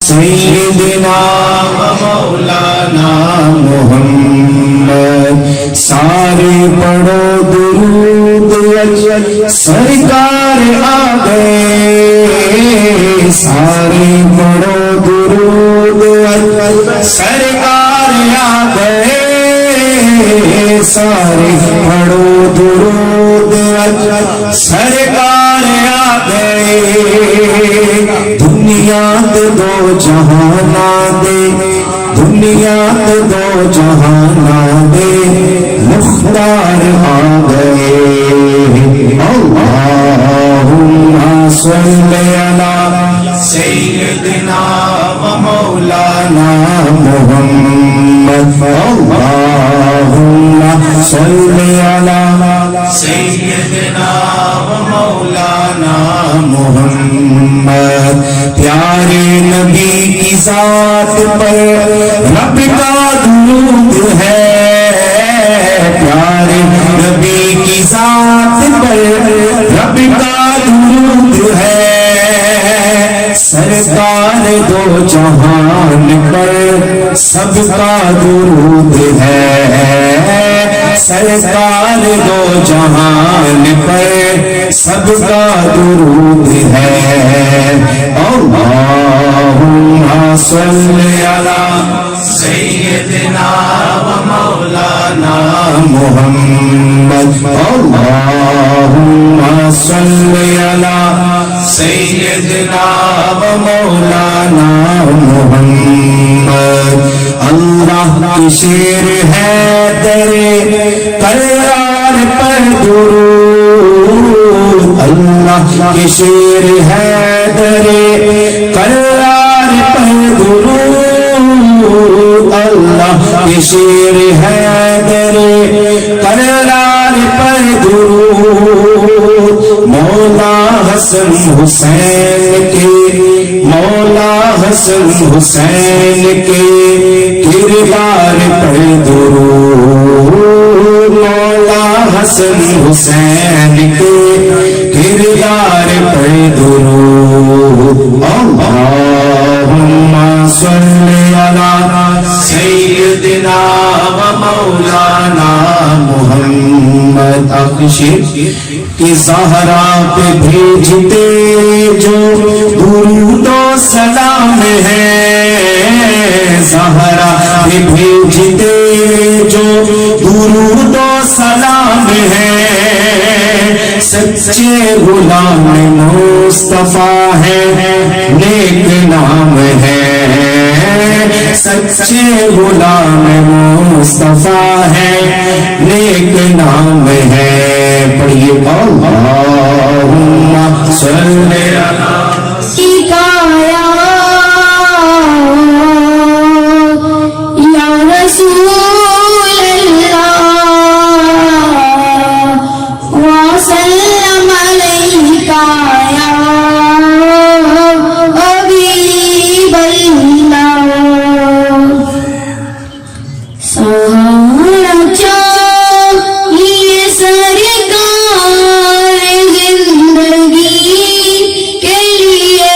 سیدنا و مولانا محمد سارے پڑھو درود سرکار آ گئے سارے پڑھو درود سرکار آ گئے سارے پڑھو درود سرکار آ گئے دنیا دو جہانا دے دنیا دو جہانا دے مختار آ گئے اللہم صلی علی سیدنا و مولانا محمد اللہم صلی علی سیدنا و مولانا محمد پیارے نبی کی ذات پر رب کا درود ہے پیارے نبی کی ذات پر رب کا درود ہے سرکار دو جہان پر سب کا درود ہے سرکار دو جہان پر سب کا درود ہے اللہم صلی علی سیدنا و مولانا محمد اللہم صلی علی سیدنا و مولانا محمد اللہ کی شیر ہے تیرے قرار پر درود اللہ کی شیر ہے تیرے قرار پر درود اللہ کی شیر ہے تیرے قرار پر درود مولا حسن حسین کے مولا حسن حسین کے کردار پر درود مولا حسن حسین کے کردار پر درود اللہم صلی علی سیدنا و مولانا محمد اخشیر کہ زہرا پہ بھیجتے جو درود و سلام ہے زہرا پہ بھیجتے جو درود و سلام ہے سچے غلام مصطفیٰ ہے نیک نام ہے سچے غلام مصطفیٰ ہے نیک نام ہے پڑھیے اللہم صلی علی یا رسول زندگی کے لیے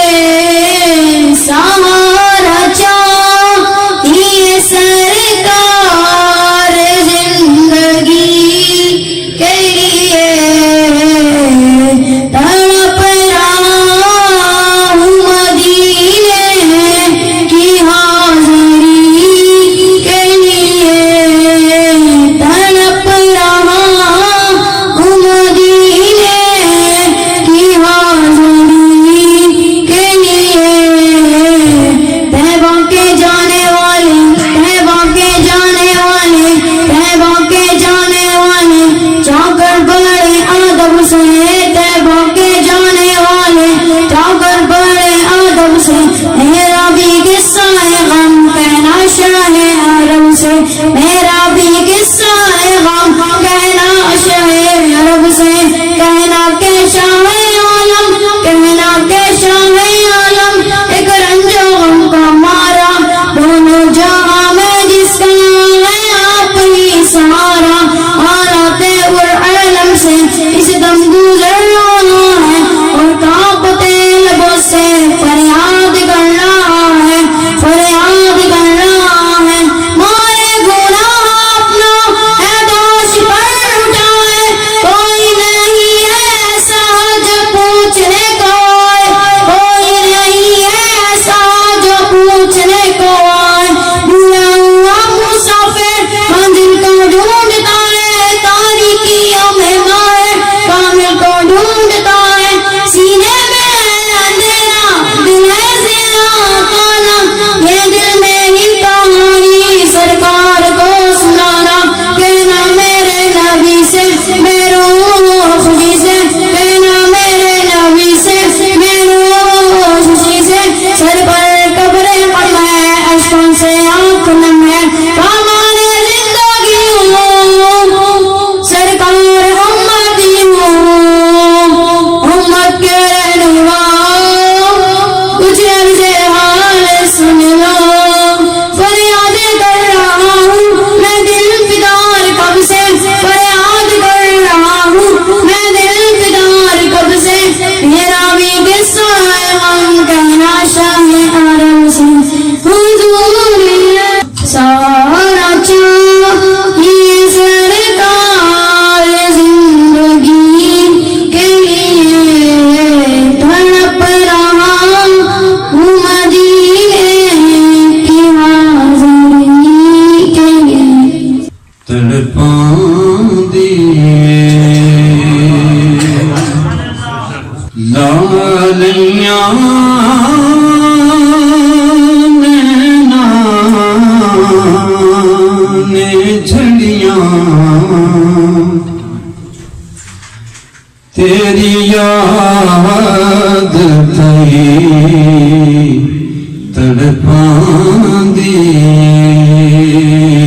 تڑپاندی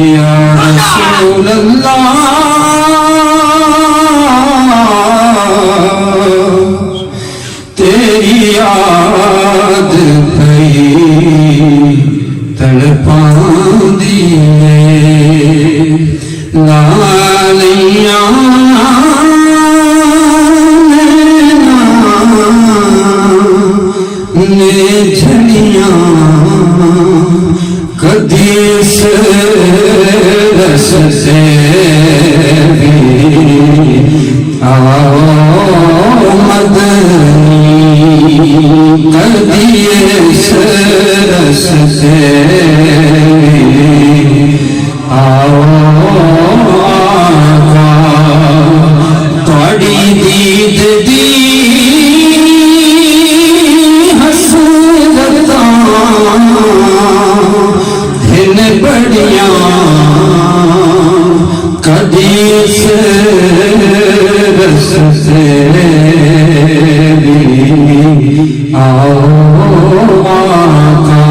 یا رسول اللہ تیری یاد پئی تڑپاندی لالیاں نے جھڑیاں کدی اس رس سے بھی آؤ مدنی کدی اس رس سے بھی آؤ آقا توڑی دید دی بڑیاں کدی اس رس سے بھی آؤ آقا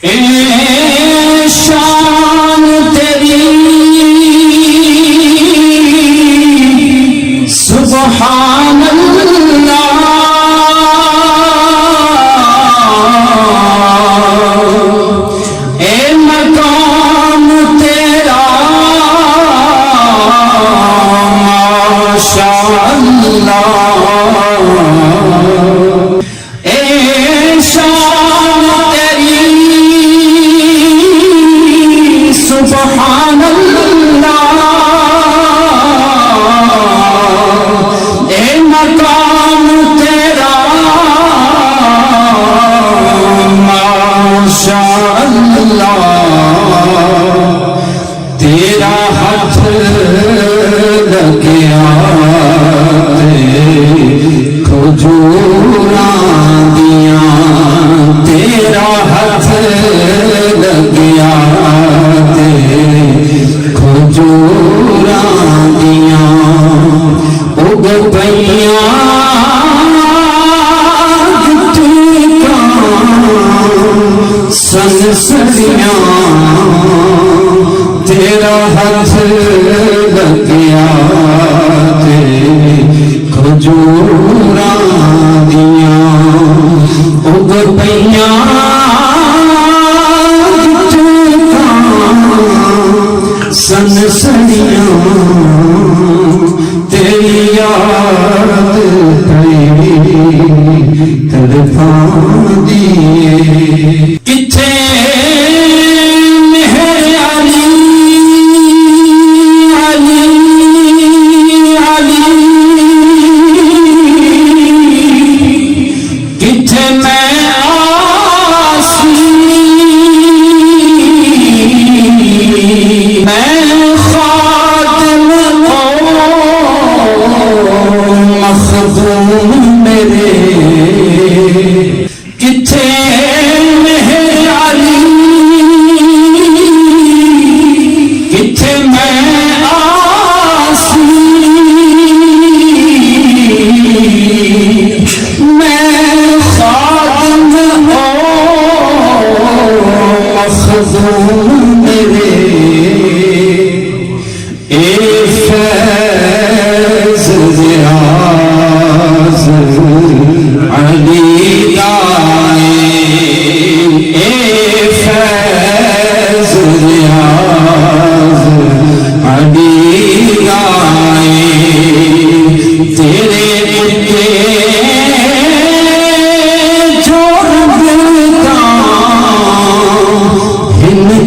اے شان تیری سبحان اللہ تیرا ہاتھ لگیا کھجوراں دیاں تیرا ہاتھ لگیا کھجوراں دیاں اگ پئیاں سن سڑیاں تیرا ہاتھ لگیا کھجوراں دیاں اگ پئیاں سن سڑیاں تیری یاد پئی تڑپاندی کتھے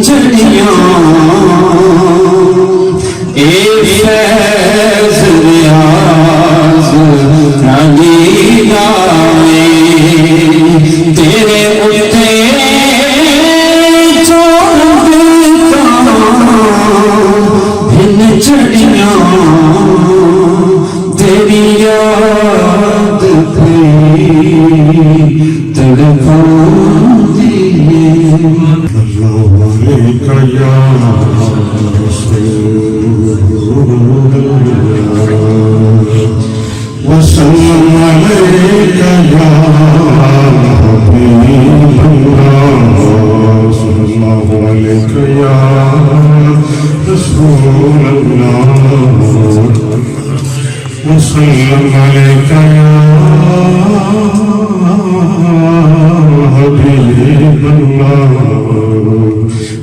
چڑ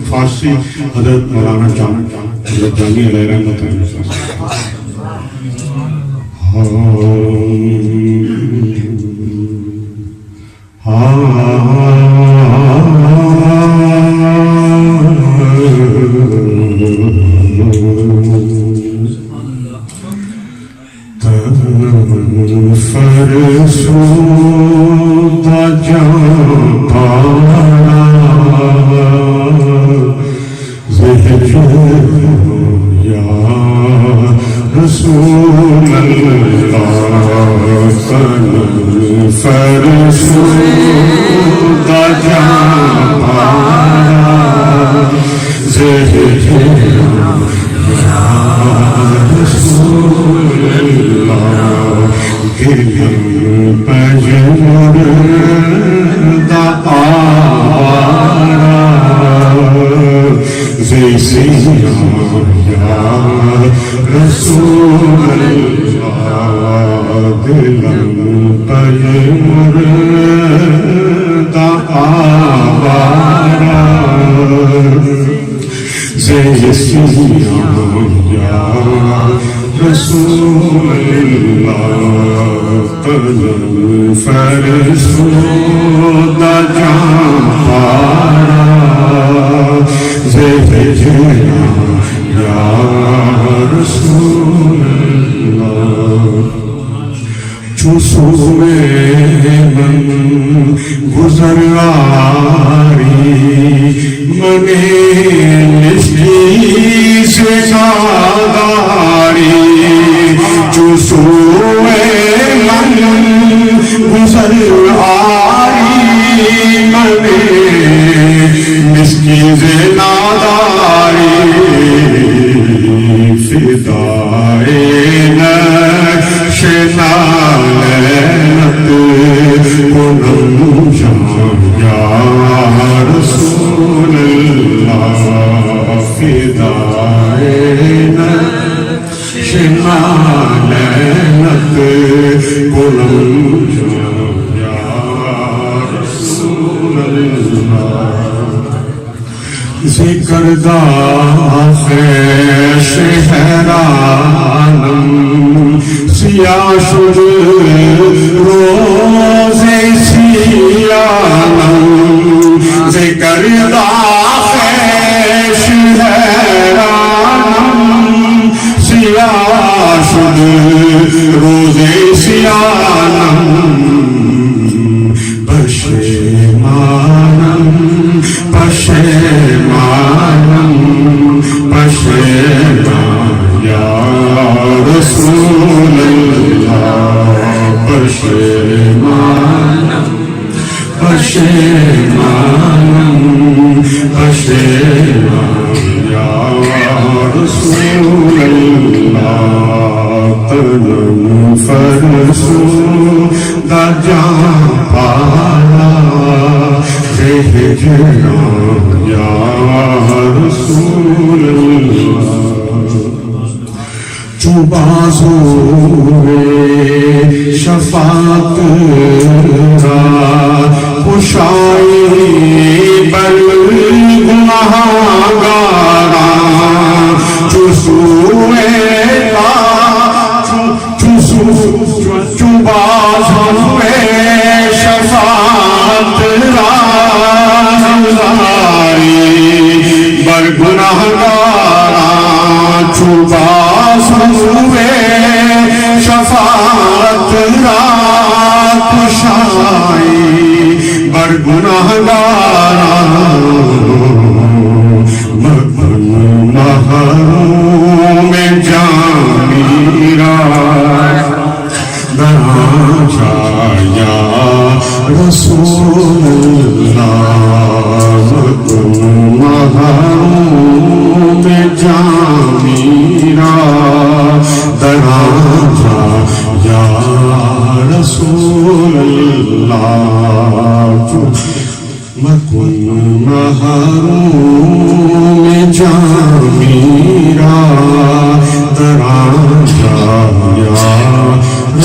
فارسی حضرت مولانا حضرت جامی علیہ رحمت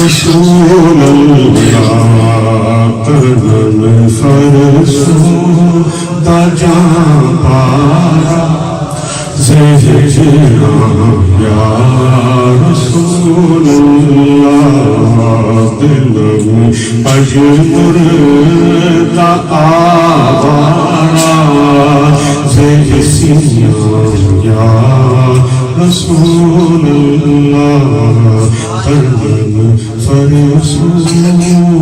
رسول اللہ ترنم فرسودہ جان پارا زہرا یا رسول اللہ دل میں اجمردہ آوارا زہرا یا رسول اللہ ترنم فرسودہ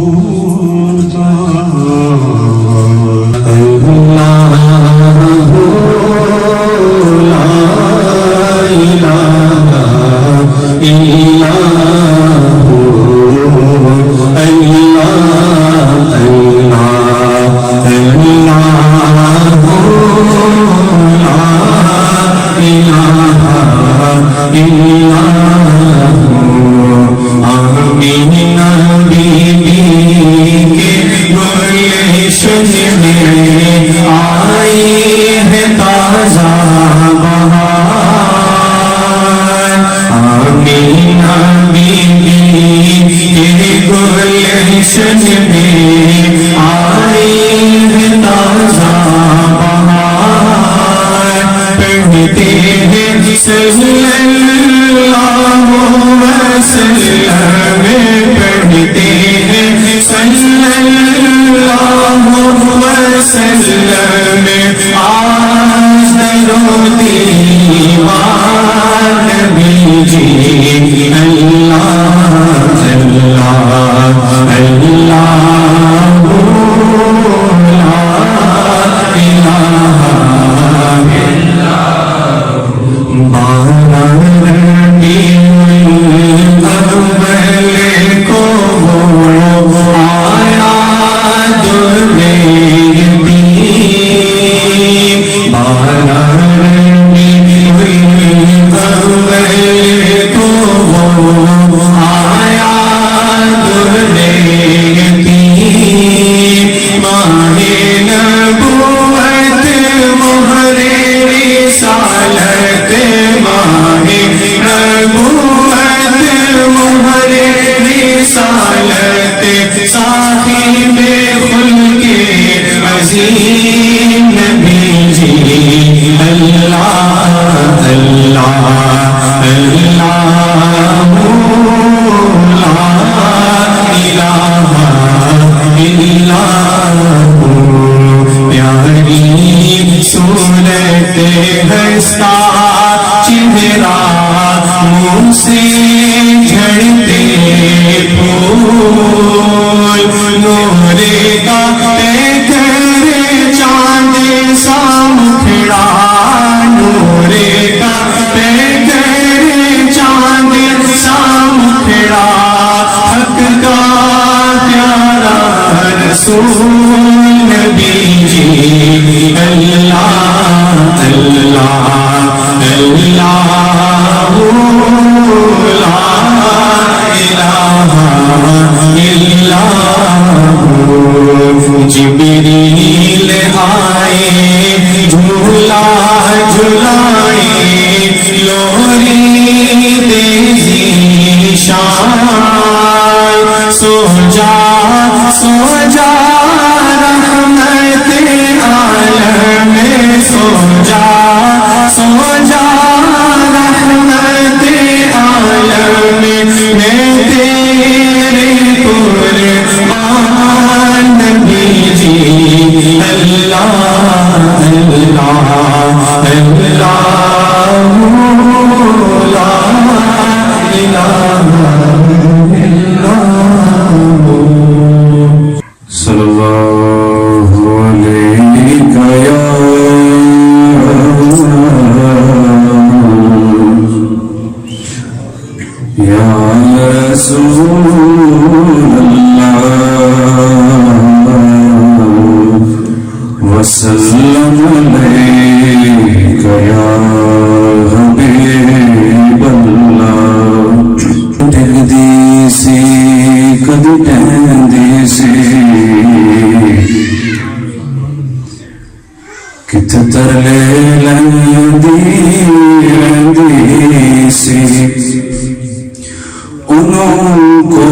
انہوں کو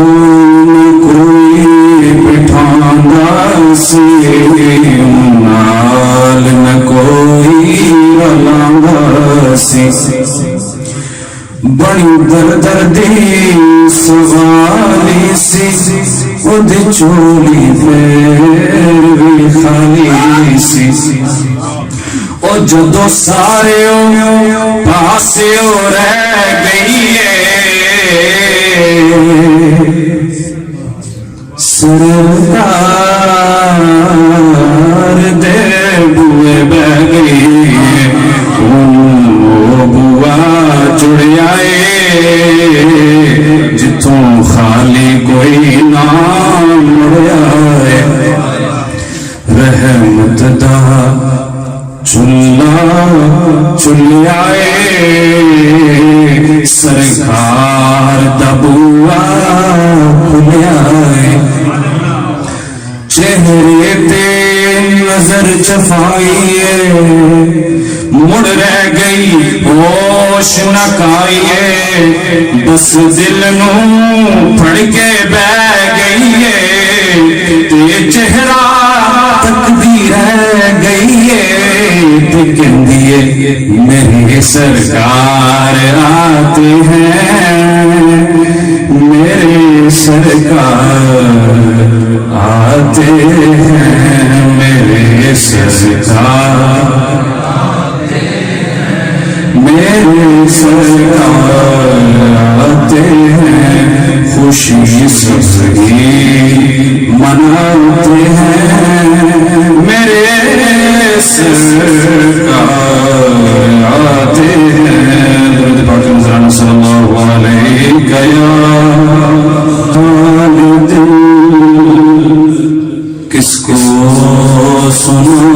نہ کوئی بٹھانا نال نہ کوئی رلانا سی بڑی دردی سوالی سی اُد چولی پھر بھی خالی سی او جدو سارے پاسے رہ گئی ہے سردار دے بوئے بہ گئی او بوا جڑ آئے جتوں خالی کوئی نام مڑ آئے رحمت دا چلا چل آئے سرکار دا بوا کھل آئے چہرے تے نظر چفائیے مڑ رہ گئی ہوش نہ کائیے بس دل نو پھڑ کے بہ گئی ہے تے چہرہ تکدی رہ گئی ہے تے کہندیے میرے سرکار آتے ہیں میرے سرکار آتے ہیں میرے سرکار میرے سرکار آتے ہیں خوشی سبزی مناتے ہیں میرے سرکار آتے ہیں درود پاک رمضان صلی اللہ علیہ دل کس کو سنوں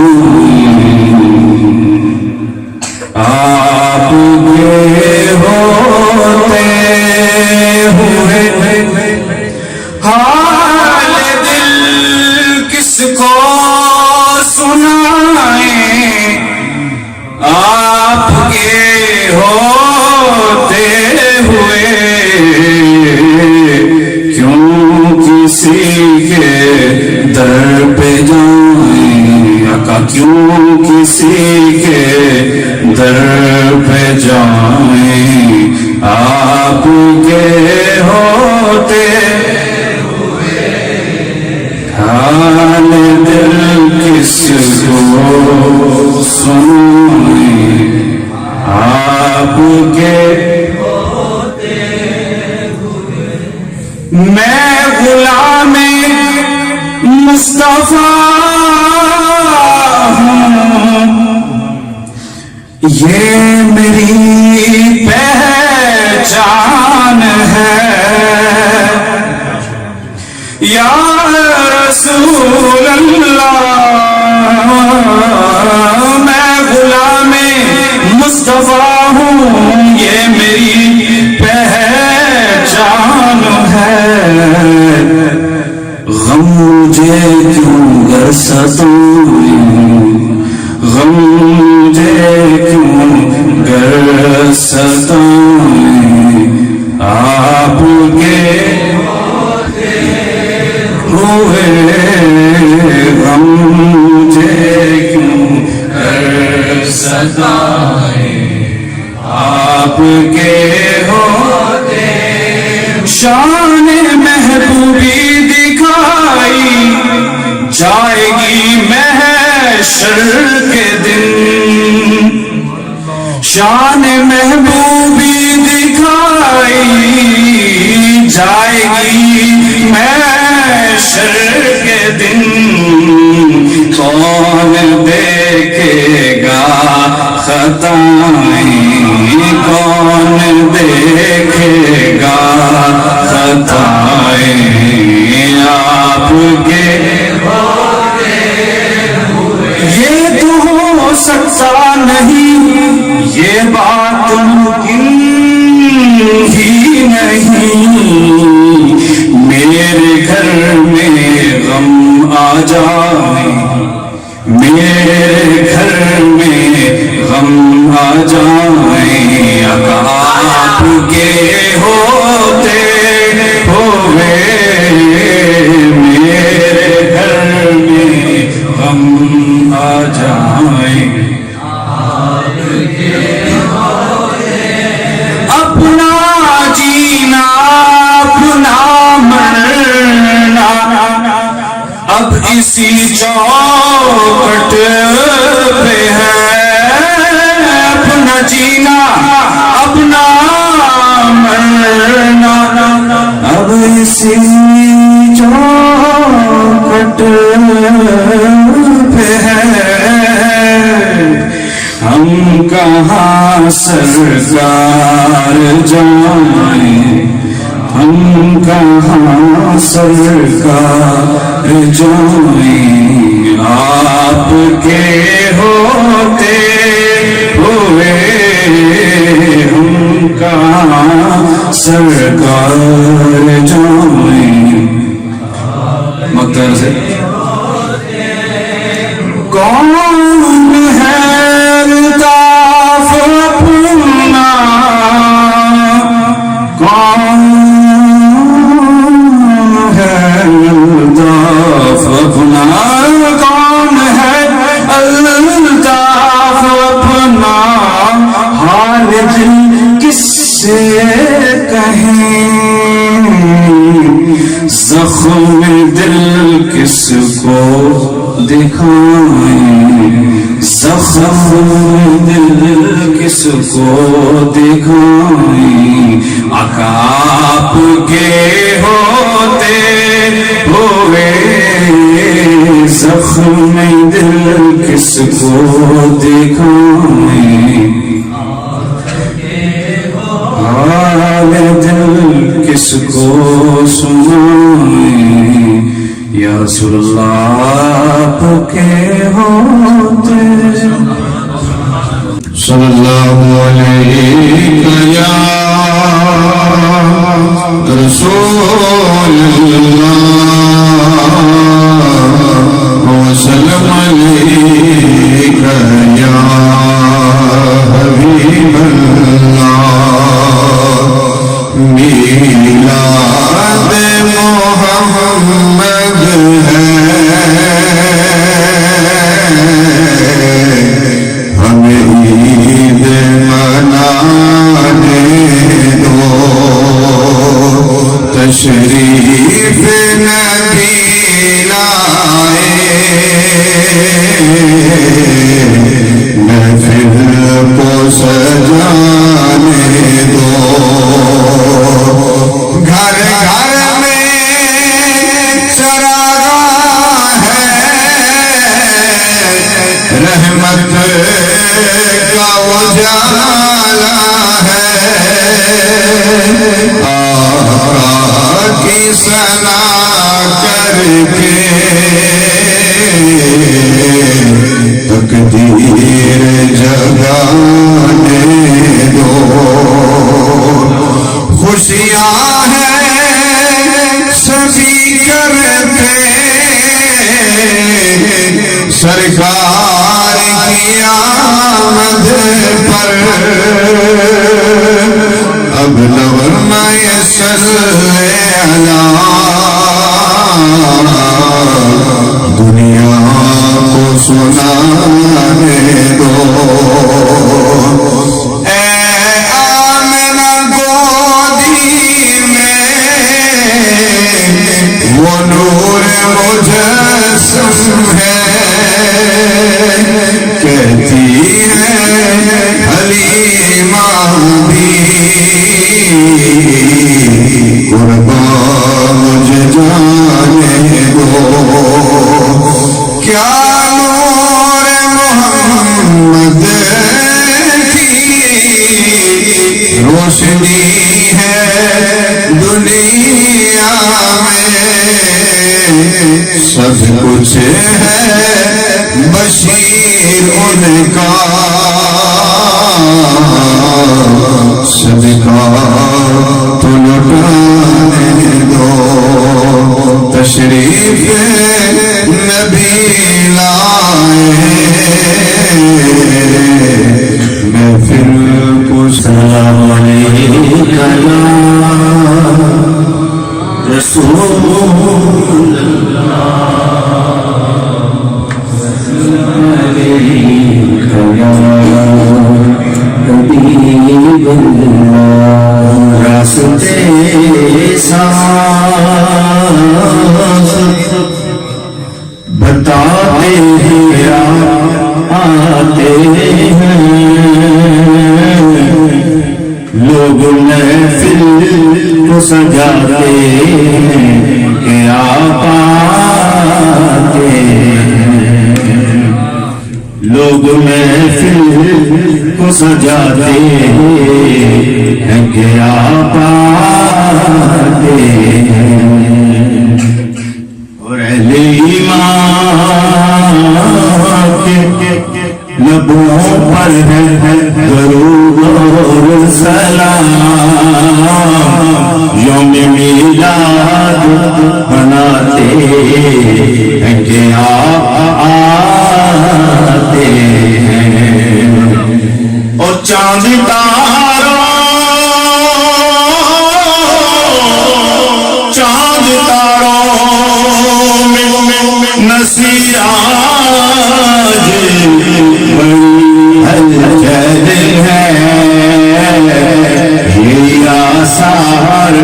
آپ کے ہوتے ہوئے حال دل کس کو سنائیں آپ کے ہوتے ہوئے کیوں کسی کے در پہ جائیں آقا کیوں کسی کے در پہ جائیں آپ کے ہوتے ہوئے حال دل کس کو سنائیں آپ کے ہوتے ہوئے میں غلام مصطفیٰ ہوں یہ میری پہچان ہے یا رسول اللہ میں غلام مصطفیٰ ہوں یہ میری پہچان ہے غم مجھے کیوں گر ستوئی غم مجھے کیوں گر ستوئی آپ کے ہوئے غم مجھے کیوں گر ستوئی آپ کے ہوتے شان محبوبی دکھائی جائے گی محشر کے دن شان محبوبی دکھائی جائے گی محشر کے دن کون دیکھے گا خطائیں کون دیکھے گا خطائیں آپ کے یہ تو ہو سکتا نہیں یہ بات ممکن ہی نہیں میرے گھر میں غم آ جائے میرے گھر میں غم آ جائیں آپ کے ہوتے ہوئے میرے گھر میں غم جائیں اپنا جینا اپنا مرنا اب اسی چوکھٹ پہ ہے اپنا جینا اپنا مرنا اب اسی چوکھٹ پہ ہے ہم کہاں سرکار جائیں ہم کہاں سرکار جائیں آپ کے ہوتے ہوئے ہم کہاں سرکار جائیں مقدر سے کون ہے الطاف اپنا کون ہے الطاف اپنا کون ہے الطاف اپنا حال دل کس سے کہیں زخم دل کس کو دکھائیں زخم دل کس کو دکھائیں آقا آپ کے ہوتے ہوئے زخم دل کس کو دکھائیں حال دل کس کو سنائیں یا رسول اللہ آپ کے ہوتے صلی اللہ علیہ یا رسول اللہ وسلم علیک یا حبیب اللہ میلاد محمد ہے ہمیں عید منانے دو تشریف نبی لائے محفل کو سجانے دو گھر گھر میں چراغاں ہے رحمت کا اجالا ہے آقا کی ثنا کر کے تقدیر جگانے دو خوشیاں ہیں سبھی کرتے سرکار کی آمد پر اب لو میسر دنیا کو سنانے دو اے آمنہ گودی میں وہ نور مجسم ہے کہتی ہے حلیمہ بھی قربان مجھے جانے دو کیا نور محمد کی روشنی ہے دنیا میں سب کچھ ہے بشیر ان کا صدقہ تو لٹانے دو تشریف نبی لائے محفل کو سلام علیکہ یا رسول اللہ لوگ محفل کو سجاتے ہیں کیا پاتے ہیں، اور اہل ایمان کے لبوں پر ہے درود اور سلام، یوم میلاد مناتے ہیں کیا آتے ہیں، اور چاند تاروں میں نصیراج ہلچل ہے، یہ آثار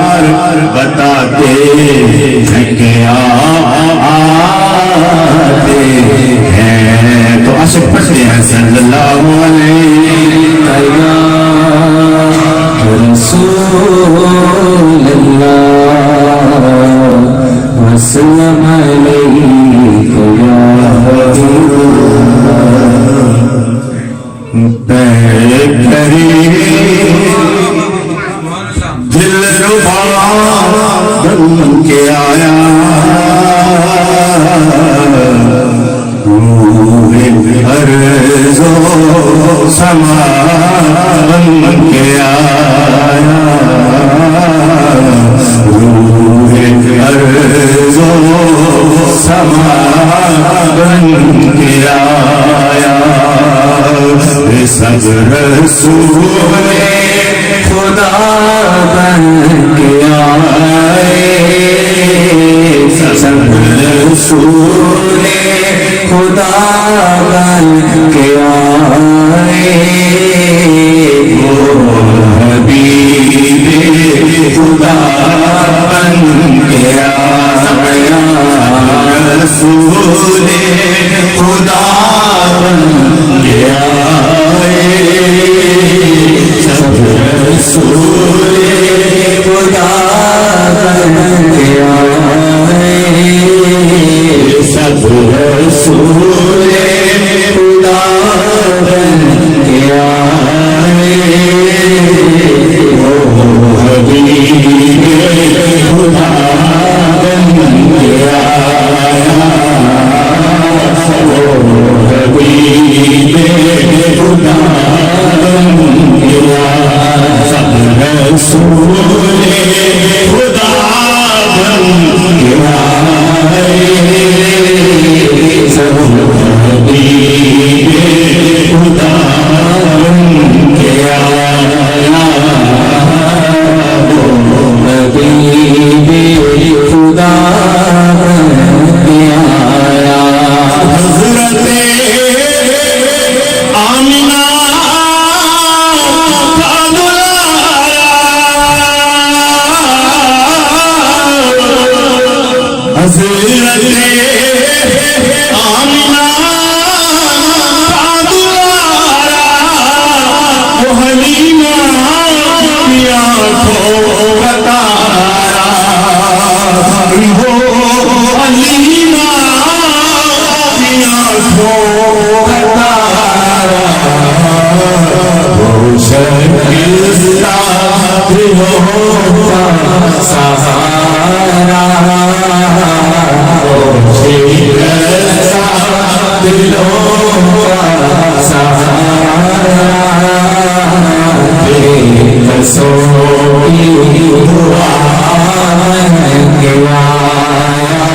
بتاتے ہیں کیا آتے ہیں۔ تو عاشق پڑھتے ہیں صلی اللہ علیہ رسول اللہ وسلم علیہ یا حبیب دل ربا بن کے آیا، عرض و سما بن کے آیا، روح عرض و سما بن کے آیا، سب رسول خدا بن کے آئے، سب رسول خدا بن کے آئے، وہ حبیب خدا بن کے آیا، رسول خدا بن کے آئے، سب رسول خدا بن کے آئے، سب رسول خدا بن کے آئے، وہ حبیب خدا بن کے آیا، وہ حبیب خدا بن کے آیا، سب رسول خدا بن کے آئے، سب حبیب خدا بن کے آیا، وہ حبیب خدا بن کے آیا، حضرت آمنہ کا دلایا، حضرت آمنہ کا دلایا، وہ حلیمہ کی آنکھوں کا تارا، وہ حلیمہ کی آنکھوں کا تارا، وہ شکستہ دلوں کا سہارا، وہ شکستہ دلوں کا سہارا، بے قصوں کی دعا بن کے آیا،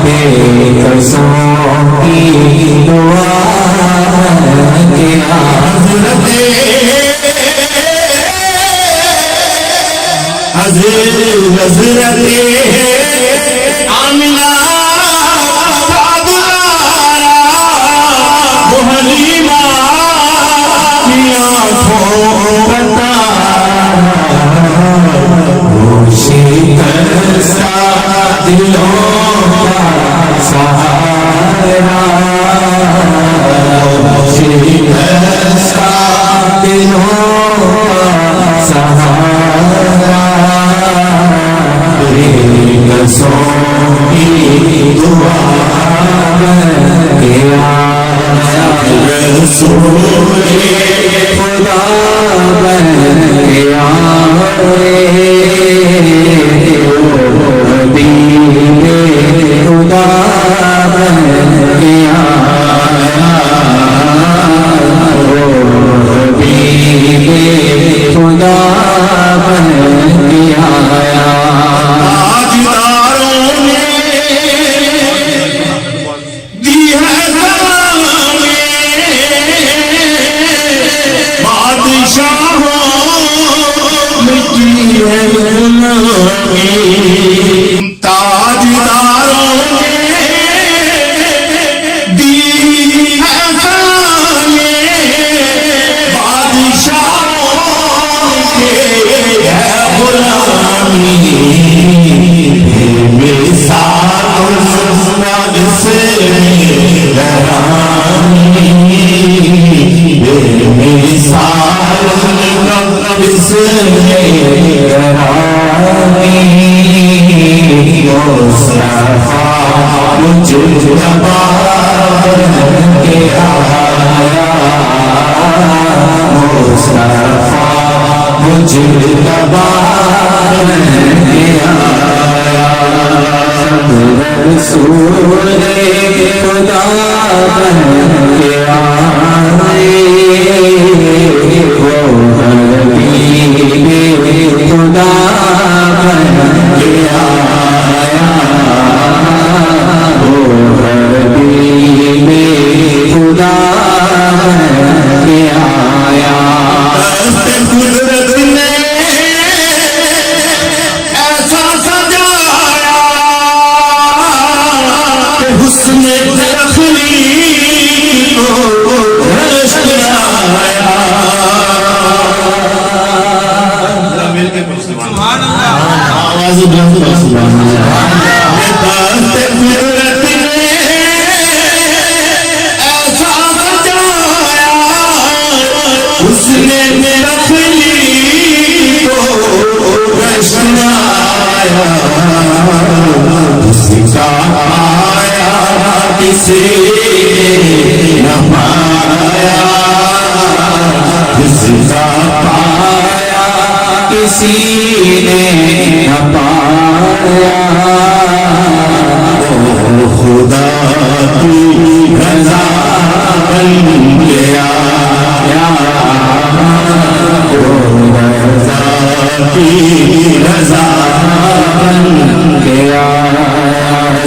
بے قصوں کی دعا بن کے آیا، حضرت آمنہ کا دلایا، وہ حلیمہ کی آنکھوں کا تارا، وہ شکستہ دلوں کا سہارا، وہ شکستہ دلوں کا سہارا، قصوں کی دعا بن کے آیا۔ رسول خدا بن گیا حبیب خدا بن گیا حبیب خدا بن گیا تاجداروں نے دی ہے بادشاہوں میں کی ہے غلامی تاجداروں نے دی ہے بادشاہوں کے ہے غلامی مثال سے درانی مثال سے درانی مصطفیٰ مجتبی بن کے آیا مصطفیٰ مجتبی بن کے آیا رسول خدا بن کے آئے وہ حبیب خدا بن کے آیا وہ حبیب خدا بن کے آیا قدرت نے ایسا سجایا حسن تخلیق کو رشایا سبحان اللہ آواز بلند سبحان قدرت نے ایسا سجایا حسن تخلیق کو رشایا کسی کا آیا کسی نہ پایا کسی کا پایا کسی نے نہ پایا وہ خدا کی رضا بن گیا رضا کی رضا بن گیا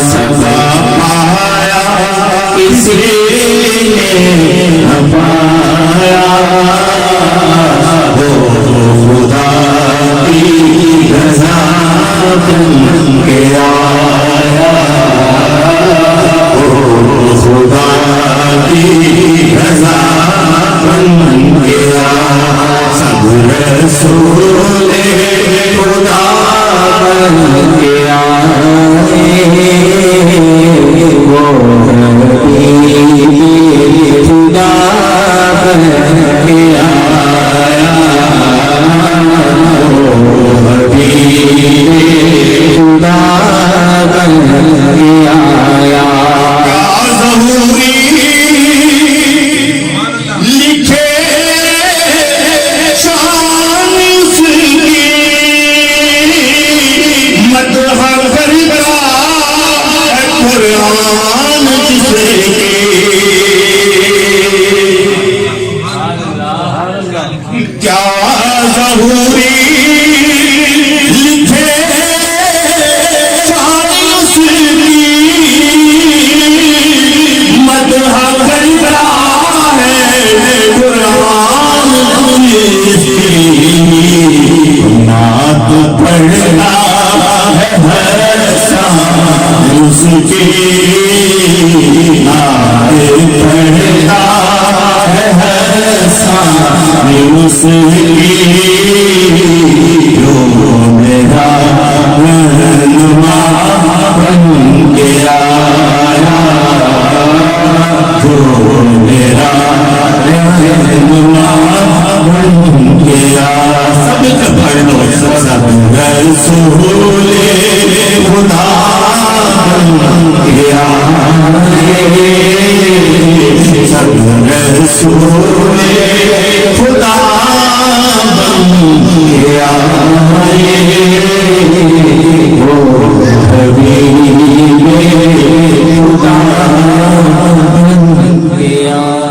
سزا پایا کسی نے نہ پایا وہ خدا کی رضا بن گیا وہ خدا کی رضا بن گیا سب رسول خدا بن گیا وہ حبیب خدا بن گیا وہ حبیب خدا بن گیا ظہوری لکھے شان اس کی مدح کربلا قرآن جسے کیا ظہوری لکھے شان اس کی مدح کربلا ہے قرآن اس کی نعت پڑھتا ہے ہر شان اس کی نعت پڑھتا ہے ہر شان اس کی جو میرا رہنما بن کے آیا جو میرا رہنما بن کے آیا سب کا پڑھ لو سب رسول خدا بن کے آئے سب اللہ